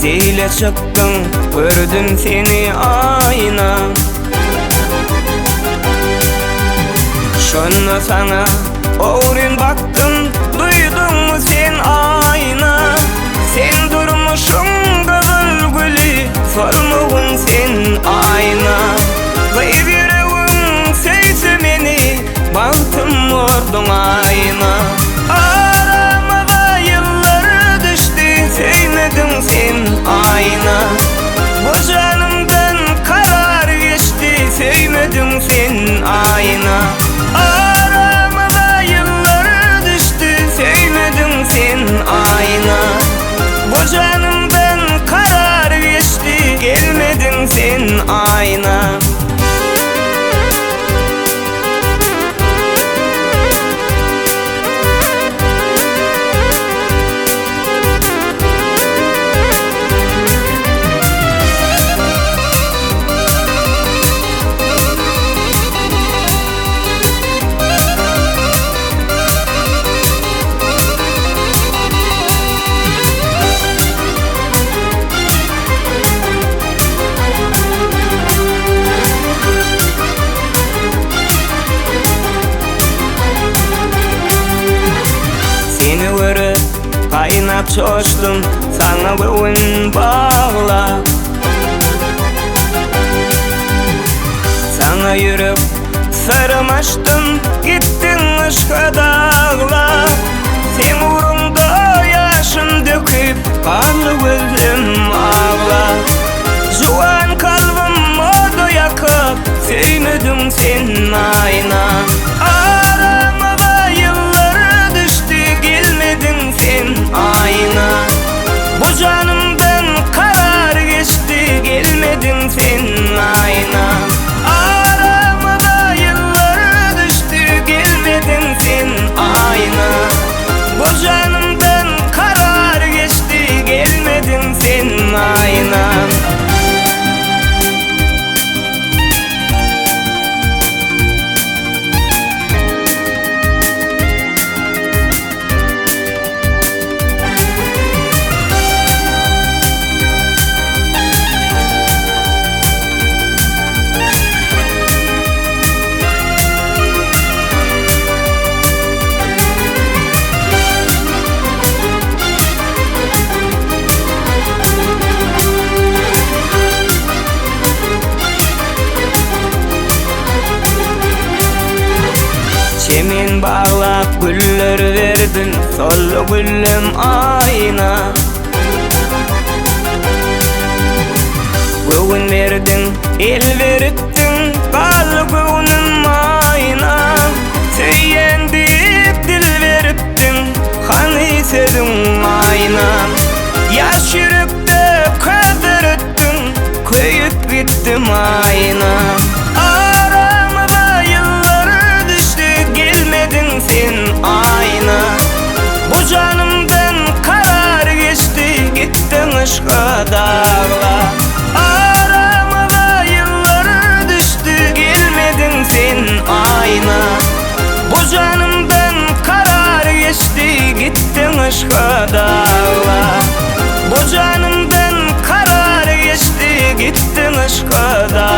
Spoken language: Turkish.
Seyle çıktın, gördüm seni ayna. Şonna sana oğrun baktım, duydun mu sen ayna? Sen durmuşsun kızıl gülü, solmuğun sen ayna. Kıyıp yüreğim seyse meni, baktım vurdun ayna. Aramıza yıllar düştü, sevmedin sen ayna. Bu canımdan karar geçti, sevmedin sen ayna. Aramıza yıllar düştü, sevmedin sen ayna. Bu canımdan karar geçti, gelmedin sen ayna. Kaynap çoştum, sana bugün bağla. Sana yürüp sarmaştım, gittin aşka dağla. Sen uğrunda yaşın döküp, kanlı gözüm ağla. Juan kalbim modu yakıp, sevmedim sen ayna. Aramıza yıllar düştü, gelmedin sen ayna. Bu canımdan karar geçti, gelmedin sen ayna. Aramıza yıllar düştü, gelmedin sen ayna. Bu canımdan karar geçti, gelmedin sen ayna. Çemin bağlap güller verdin, sollu güllüm ayna. Bugün verdin, el verittin, kalbinin ayna. Söyendip dil verittin, hani sedin ayna. Yaş yürekte kader ettin, köyüp gittim ayna. Sen ayna. Bu canımdan karar geçti, gittin aşka dağla. Aramıza yıllar düştü, gelmedin sen ayna. Bu canımdan karar geçti, gittin aşka dağla. Bu canımdan karar geçti, gittin aşka dağla.